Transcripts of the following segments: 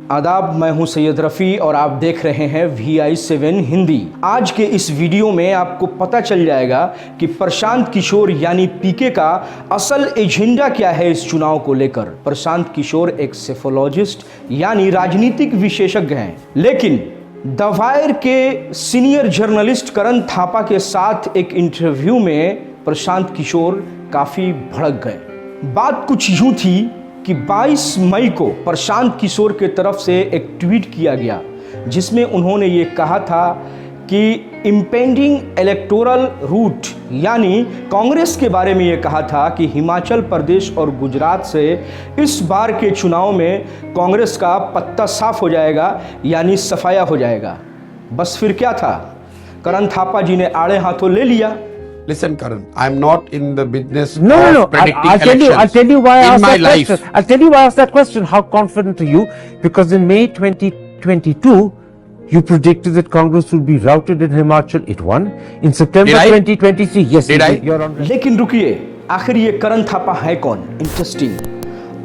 आदाब, मैं हूं सैयद रफ़ी और आप देख रहे हैं VI7 हिंदी। आज के इस वीडियो में आपको पता चल जाएगा कि प्रशांत किशोर यानी पीके का असल एजेंडा क्या है इस चुनाव को लेकर। प्रशांत किशोर एक सेफोलॉजिस्ट यानी राजनीतिक विशेषज्ञ हैं, लेकिन द वायर के सीनियर जर्नलिस्ट करण थापा के साथ एक इंटरव्यू में प्रशांत किशोर काफ़ी भड़क गए। बात कुछ यूँ थी कि 22 मई को प्रशांत किशोर के तरफ से एक ट्वीट किया गया जिसमें उन्होंने ये कहा था कि इम्पेंडिंग इलेक्टोरल रूट यानी कांग्रेस के बारे में ये कहा था कि हिमाचल प्रदेश और गुजरात से इस बार के चुनाव में कांग्रेस का पत्ता साफ हो जाएगा यानी सफाया हो जाएगा। बस फिर क्या था, करण थापा जी ने आड़े हाथों ले लिया। Listen, Karan, I'm not in the business No. of predicting I'll tell you why I in asked my that life. question. I'll tell you why I asked that question. How confident are you? Because in May 2022, you predicted that Congress would be routed in Himachal. It won. In September 2023, yes, Did I? you're on. लेकिन रुकिए, आखिर ये करण थापा है कौन? Interesting.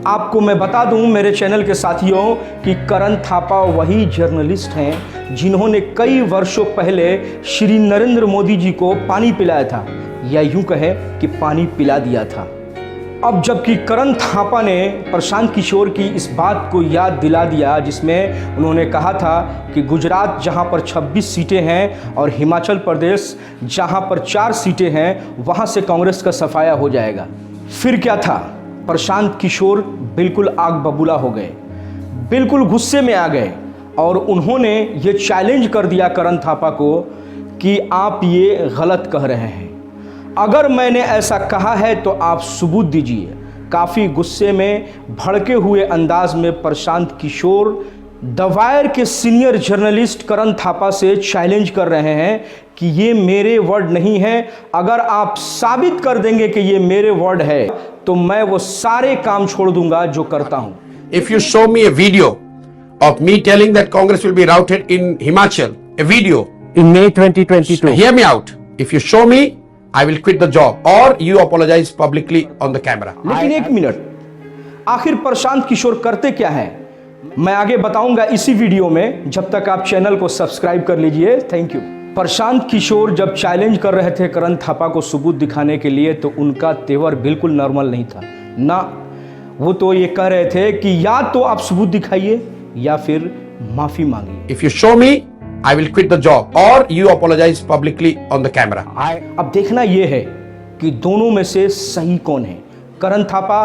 आपको मैं बता दूं मेरे चैनल के साथियों कि करण थापा वही जर्नलिस्ट हैं जिन्होंने कई वर्षों पहले श्री नरेंद्र मोदी जी को पानी पिलाया था, या यूं कहें कि पानी पिला दिया था। अब जबकि करण थापा ने प्रशांत किशोर की इस बात को याद दिला दिया जिसमें उन्होंने कहा था कि गुजरात जहां पर 26 सीटें हैं और हिमाचल प्रदेश जहां पर 4 सीटें हैं वहां से कांग्रेस का सफाया हो जाएगा। फिर क्या था, प्रशांत किशोर बिल्कुल आग बबूला हो गए, बिल्कुल गुस्से में आ गए और उन्होंने ये चैलेंज कर दिया करण थापा को कि आप ये गलत कह रहे हैं, अगर मैंने ऐसा कहा है तो आप सबूत दीजिए। काफ़ी गुस्से में भड़के हुए अंदाज में प्रशांत किशोर द वायर के सीनियर जर्नलिस्ट करण थापा से चैलेंज कर रहे हैं कि ये मेरे वर्ड नहीं है, अगर आप साबित कर देंगे कि ये मेरे वर्ड है तो मैं वो सारे काम छोड़ दूंगा जो करता हूं। If you show me a video of me telling that Congress will be routed in Himachal, a video. In May 2022. Hear me out. If you show me, I will quit the job or you apologize publicly on the camera. लेकिन एक minute, आखिर प्रशांत किशोर करते क्या है मैं आगे बताऊंगा इसी वीडियो में, जब तक आप चैनल को सब्सक्राइब कर लीजिए। Thank you. प्रशांत किशोर जब चैलेंज कर रहे थे करण थापा को सबूत दिखाने के लिए तो उनका तेवर बिल्कुल नॉर्मल नहीं था ना। वो तो ये कह रहे थे कि या तो आप सबूत दिखाइए या फिर माफी मांगिए। If you show me, I will quit the job or you apologize publicly on the camera. अब देखना यह है कि दोनों में से सही कौन है, करण थापा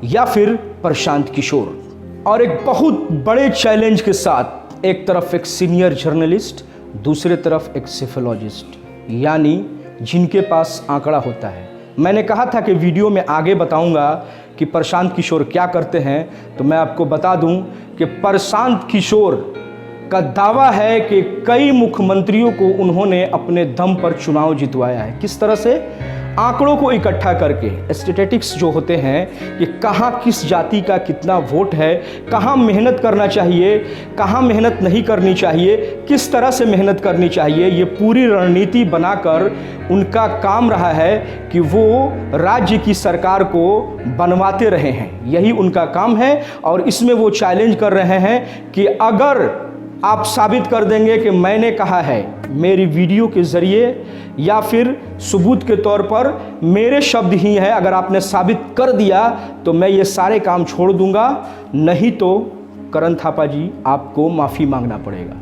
या फिर प्रशांत किशोर। और एक बहुत बड़े चैलेंज के साथ एक तरफ एक सीनियर जर्नलिस्ट, दूसरे तरफ एक सेफोलॉजिस्ट यानी जिनके पास आंकड़ा होता है। मैंने कहा था कि वीडियो में आगे बताऊंगा कि प्रशांत किशोर क्या करते हैं, तो मैं आपको बता दूं कि प्रशांत किशोर का दावा है कि कई मुख्यमंत्रियों को उन्होंने अपने दम पर चुनाव जितवाया है। किस तरह से? आंकड़ों को इकट्ठा करके, स्टैटिस्टिक्स जो होते हैं कि कहाँ किस जाति का कितना वोट है, कहाँ मेहनत करना चाहिए, कहाँ मेहनत नहीं करनी चाहिए, किस तरह से मेहनत करनी चाहिए, ये पूरी रणनीति बनाकर उनका काम रहा है कि वो राज्य की सरकार को बनवाते रहे हैं। यही उनका काम है और इसमें वो चैलेंज कर रहे हैं कि अगर आप साबित कर देंगे कि मैंने कहा है मेरी वीडियो के ज़रिए या फिर सबूत के तौर पर मेरे शब्द ही हैं, अगर आपने साबित कर दिया तो मैं ये सारे काम छोड़ दूंगा, नहीं तो करण थापा जी आपको माफ़ी मांगना पड़ेगा।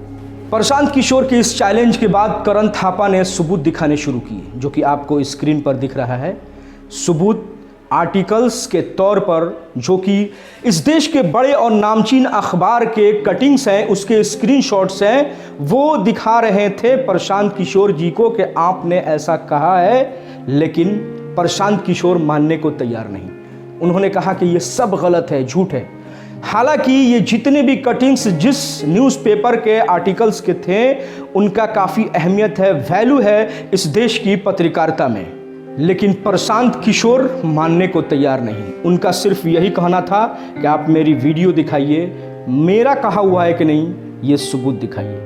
प्रशांत किशोर के इस चैलेंज के बाद करण थापा ने सबूत दिखाने शुरू किए, जो कि आपको स्क्रीन पर दिख रहा है। सबूत आर्टिकल्स के तौर पर जो कि इस देश के बड़े और नामचीन अखबार के कटिंग्स हैं, उसके स्क्रीनशॉट्स हैं, वो दिखा रहे थे प्रशांत किशोर जी को कि आपने ऐसा कहा है, लेकिन प्रशांत किशोर मानने को तैयार नहीं। उन्होंने कहा कि ये सब गलत है, झूठ है। हालांकि ये जितने भी कटिंग्स जिस न्यूज़पेपर के आर्टिकल्स के थे उनका काफ़ी अहमियत है, वैल्यू है इस देश की पत्रकारिता में, लेकिन प्रशांत किशोर मानने को तैयार नहीं। उनका सिर्फ यही कहना था कि आप मेरी वीडियो दिखाइए, मेरा कहा हुआ है कि नहीं ये सबूत दिखाइए।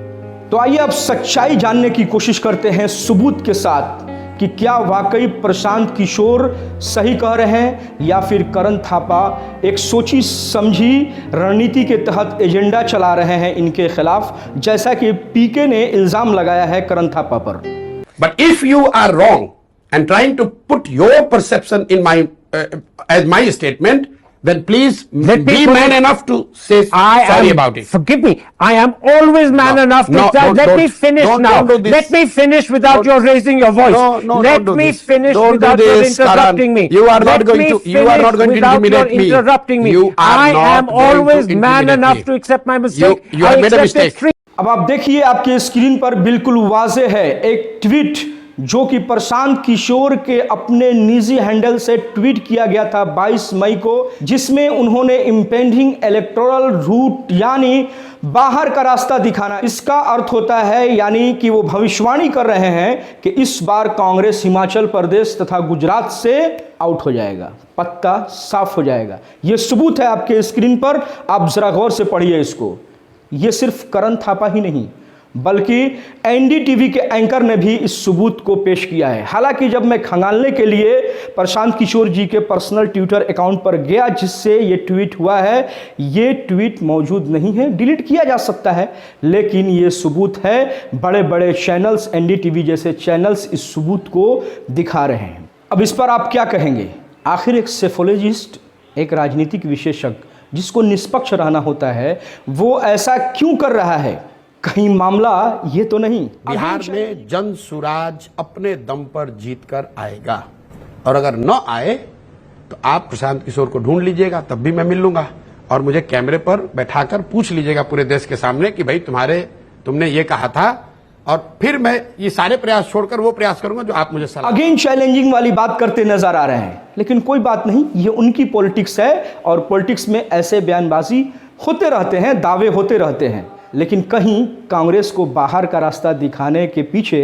तो आइए अब सच्चाई जानने की कोशिश करते हैं सबूत के साथ कि क्या वाकई प्रशांत किशोर सही कह रहे हैं या फिर करण थापा एक सोची समझी रणनीति के तहत एजेंडा चला रहे हैं इनके खिलाफ, जैसा कि पीके ने इल्जाम लगाया है करण थापा पर। But if you are wrong and trying to put your perception in my as my statement, then please be man enough to say sorry about it. Forgive me. I am always man enough to say. Let me finish now. Let me finish without your raising your voice. Let me finish without your interrupting me. You are not going to. You are not going to intimidate me. Interrupting me. I am always man enough to accept my mistake. You have made a mistake. अब आप देखिए आपके screen पर बिल्कुल वाज़े है एक tweet जो कि प्रशांत किशोर के अपने निजी हैंडल से ट्वीट किया गया था 22 मई को, जिसमें उन्होंने इंपेंडिंग इलेक्टोरल रूट यानी बाहर का रास्ता दिखाना, इसका अर्थ होता है यानी कि वो भविष्यवाणी कर रहे हैं कि इस बार कांग्रेस हिमाचल प्रदेश तथा गुजरात से आउट हो जाएगा, पत्ता साफ हो जाएगा। ये सबूत है आपके स्क्रीन पर, आप जरा गौर से पढ़िए इसको। ये सिर्फ करण थापा ही नहीं बल्कि एनडीटीवी के एंकर ने भी इस सबूत को पेश किया है। हालांकि जब मैं खंगालने के लिए प्रशांत किशोर जी के पर्सनल ट्विटर अकाउंट पर गया जिससे ये ट्वीट हुआ है, ये ट्वीट मौजूद नहीं है, डिलीट किया जा सकता है, लेकिन ये सबूत है। बड़े बड़े चैनल्स, एनडीटीवी जैसे चैनल्स इस सबूत को दिखा रहे हैं। अब इस पर आप क्या कहेंगे? आखिर एक सेफोलॉजिस्ट, एक राजनीतिक विशेषज्ञ जिसको निष्पक्ष रहना होता है, वो ऐसा क्यों कर रहा है? कहीं मामला ये तो नहीं? बिहार में जन सुराज अपने दम पर जीत कर आएगा, और अगर न आए तो आप प्रशांत किशोर को ढूंढ लीजिएगा, तब भी मैं मिल लूंगा, और मुझे कैमरे पर बैठाकर पूछ लीजिएगा पूरे देश के सामने कि भाई तुमने ये कहा था, और फिर मैं ये सारे प्रयास छोड़कर वो प्रयास करूंगा जो आप मुझे सलाह। अगेन चैलेंजिंग वाली बात करते नजर आ रहे हैं, लेकिन कोई बात नहीं, ये उनकी पॉलिटिक्स है और पॉलिटिक्स में ऐसे बयानबाजी होते रहते हैं, दावे होते रहते हैं, लेकिन कहीं कांग्रेस को बाहर का रास्ता दिखाने के पीछे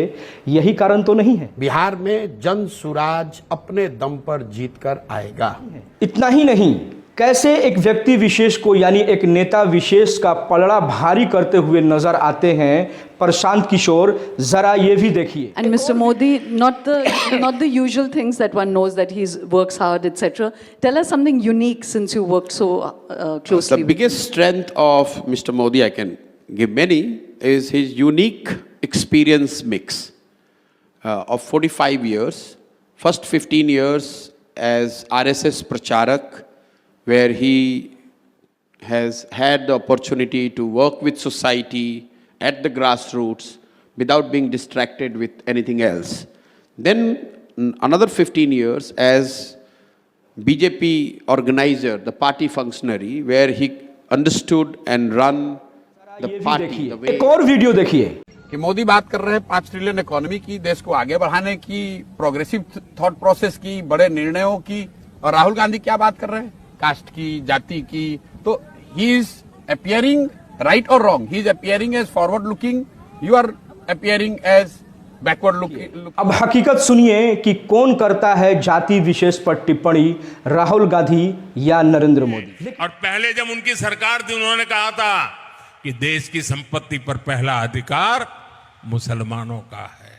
यही कारण तो नहीं है? बिहार में जन सुराज अपने दम पर जीत कर आएगा। इतना ही नहीं, कैसे एक व्यक्ति विशेष को यानी एक नेता विशेष का पलड़ा भारी करते हुए नजर आते हैं प्रशांत किशोर, जरा ये भी देखिए। And Mr. Modi, not the usual things that one knows that he works hard, etc. Tell us something unique since you worked so closely. The biggest strength of Mr. Modi, I can give many, is his unique experience mix of 45 years. First 15 years as RSS Pracharak, where he has had the opportunity to work with society at the grassroots without being distracted with anything else. Then another 15 years as BJP organizer, the party functionary, where he understood and run the party. एक और video देखिए कि मोदी बात कर रहे हैं 5 trillion economy की, देश को आगे बढ़ाने की, प्रोग्रेसिव थॉट प्रोसेस की, बड़े निर्णयों की, और राहुल गांधी क्या बात कर रहे हैं? कास्ट की, जाति की। तो ही इज अपियरिंग राइट और wrong, he is appearing as forward looking, you are appearing as backward looking. अब हकीकत सुनिए कि कौन करता है जाति विशेष पर टिप्पणी, राहुल गांधी या नरेंद्र मोदी? और पहले जब उनकी सरकार थी उन्होंने कहा था कि देश की संपत्ति पर पहला अधिकार मुसलमानों का है।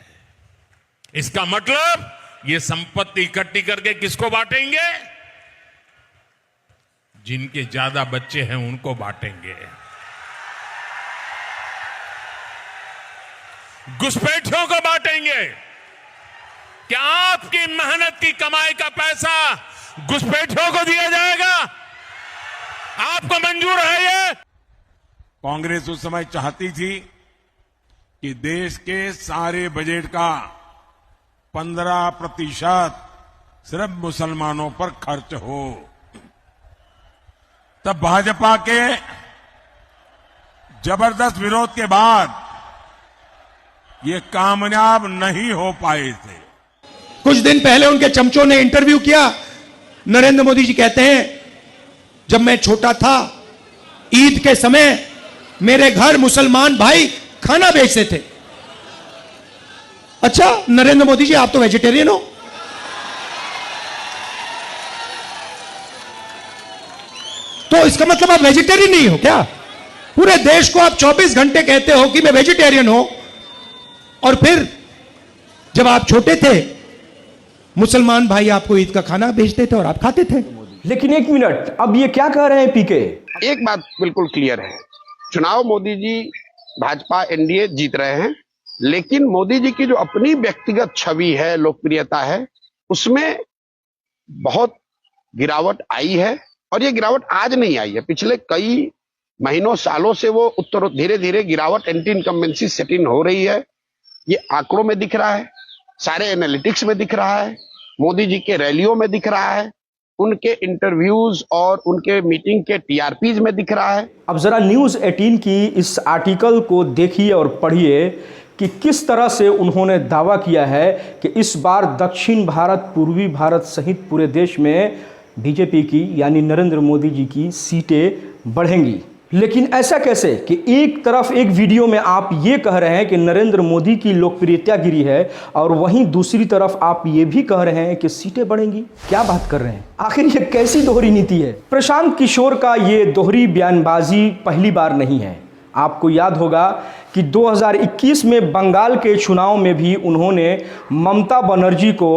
इसका मतलब ये संपत्ति इकट्ठी करके किसको बांटेंगे? जिनके ज्यादा बच्चे हैं उनको बांटेंगे। घुसपैठियों को बांटेंगे। क्या आपकी मेहनत की कमाई का पैसा घुसपैठियों को दिया जाएगा? आपको मंजूर है ये? कांग्रेस उस समय चाहती थी कि देश के सारे बजट का 15% सिर्फ मुसलमानों पर खर्च हो। तब भाजपा के जबरदस्त विरोध के बाद ये कामयाब नहीं हो पाए थे। कुछ दिन पहले उनके चमचों ने इंटरव्यू किया, नरेंद्र मोदी जी कहते हैं जब मैं छोटा था ईद के समय मेरे घर मुसलमान भाई खाना बेचते थे। अच्छा नरेंद्र मोदी जी, आप तो वेजिटेरियन हो। तो इसका मतलब आप वेजिटेरियन नहीं हो क्या? पूरे देश को आप 24 घंटे कहते हो कि मैं वेजिटेरियन हूं, और फिर जब आप छोटे थे मुसलमान भाई आपको ईद का खाना भेजते थे और आप खाते थे। लेकिन एक मिनट, अब ये क्या कह रहे हैं पीके? एक बात बिल्कुल क्लियर है, चुनाव मोदी जी भाजपा एनडीए जीत रहे हैं, लेकिन मोदी जी की जो अपनी व्यक्तिगत छवि है, लोकप्रियता है, उसमें बहुत गिरावट आई है। और ये गिरावट आज नहीं आई है, पिछले कई महीनों सालों से वो उत्तर धीरे धीरे गिरावट एंटी इनकम्बेंसी सेट इन हो रही है। ये आंकड़ों में दिख रहा है, सारे एनालिटिक्स में दिख रहा है, मोदी जी के रैलियों में दिख रहा है, उनके इंटरव्यूज और उनके मीटिंग के टीआरपीज में दिख रहा है। अब जरा न्यूज़ 18 की इस आर्टिकल को देखिए और पढ़िए कि किस तरह से उन्होंने दावा किया है कि इस बार दक्षिण भारत, पूर्वी भारत सहित पूरे देश में बीजेपी की यानी नरेंद्र मोदी जी की सीटें बढ़ेंगी। लेकिन ऐसा कैसे कि एक तरफ एक वीडियो में आप ये कह रहे हैं कि नरेंद्र मोदी की लोकप्रियता गिरी है और वहीं दूसरी तरफ आप ये भी कह रहे हैं कि सीटें बढ़ेंगी? क्या बात कर रहे हैं? आखिर ये कैसी दोहरी नीति है? प्रशांत किशोर का ये दोहरी बयानबाजी पहली बार नहीं है। आपको याद होगा कि 2021 में बंगाल के चुनाव में भी उन्होंने ममता बनर्जी को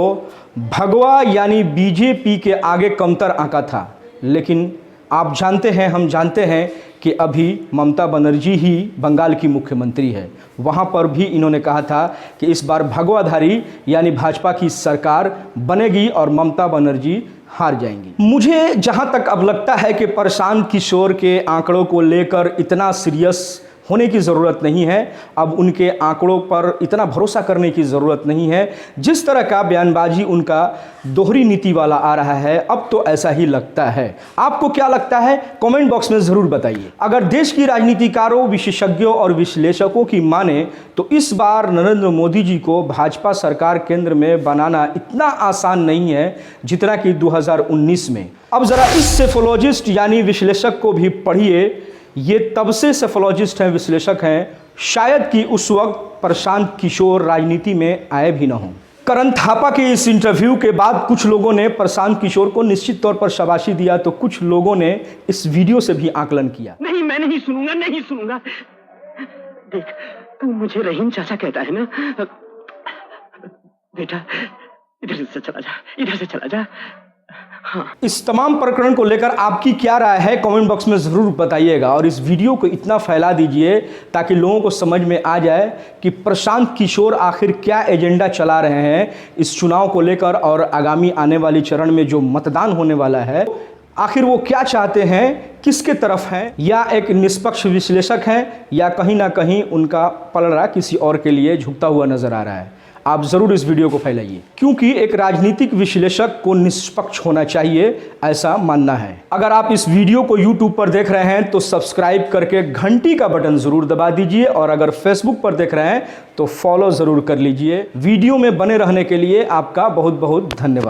भगवा यानी बीजेपी के आगे कमतर आंका था। लेकिन आप जानते हैं, हम जानते हैं कि अभी ममता बनर्जी ही बंगाल की मुख्यमंत्री है। वहाँ पर भी इन्होंने कहा था कि इस बार भगवाधारी यानी भाजपा की सरकार बनेगी और ममता बनर्जी हार जाएंगी। मुझे जहाँ तक अब लगता है कि प्रशांत किशोर के आंकड़ों को लेकर इतना सीरियस होने की ज़रूरत नहीं है। अब उनके आंकड़ों पर इतना भरोसा करने की ज़रूरत नहीं है। जिस तरह का बयानबाजी उनका दोहरी नीति वाला आ रहा है, अब तो ऐसा ही लगता है। आपको क्या लगता है? कमेंट बॉक्स में ज़रूर बताइए। अगर देश की राजनीतिकारों, विशेषज्ञों और विश्लेषकों की माने तो इस बार नरेंद्र मोदी जी को भाजपा सरकार केंद्र में बनाना इतना आसान नहीं है जितना कि 2019 में। अब ज़रा इस सेफोलॉजिस्ट यानी विश्लेषक को भी पढ़िए। ये तब से सेफोलॉजिस्ट हैं, विश्लेषक हैं, शायद कि उस वक्त प्रशांत किशोर राजनीति में आए भी न हों। करण थापा के इस इंटरव्यू के बाद कुछ लोगों ने प्रशांत किशोर को निश्चित तौर पर शाबाशी दिया, तो कुछ लोगों ने इस वीडियो से भी आकलन किया। नहीं, मैं नहीं सुनूंगा, नहीं सुनूंगा। देख, तू मुझे रहीम चाचा कहता है ना, बेटा इधर से चला जा, इधर से चला जा। हाँ। इस तमाम प्रकरण को लेकर आपकी क्या राय है? कमेंट बॉक्स में ज़रूर बताइएगा और इस वीडियो को इतना फैला दीजिए ताकि लोगों को समझ में आ जाए कि प्रशांत किशोर आखिर क्या एजेंडा चला रहे हैं इस चुनाव को लेकर और आगामी आने वाली चरण में जो मतदान होने वाला है, आखिर वो क्या चाहते हैं, किसके तरफ हैं, या एक निष्पक्ष विश्लेषक हैं या कहीं ना कहीं उनका पलड़ा किसी और के लिए झुकता हुआ नजर आ रहा है। आप ज़रूर इस वीडियो को फैलाइए, क्योंकि एक राजनीतिक विश्लेषक को निष्पक्ष होना चाहिए, ऐसा मानना है। अगर आप इस वीडियो को YouTube पर देख रहे हैं तो सब्सक्राइब करके घंटी का बटन ज़रूर दबा दीजिए और अगर Facebook पर देख रहे हैं तो फॉलो ज़रूर कर लीजिए। वीडियो में बने रहने के लिए आपका बहुत बहुत धन्यवाद।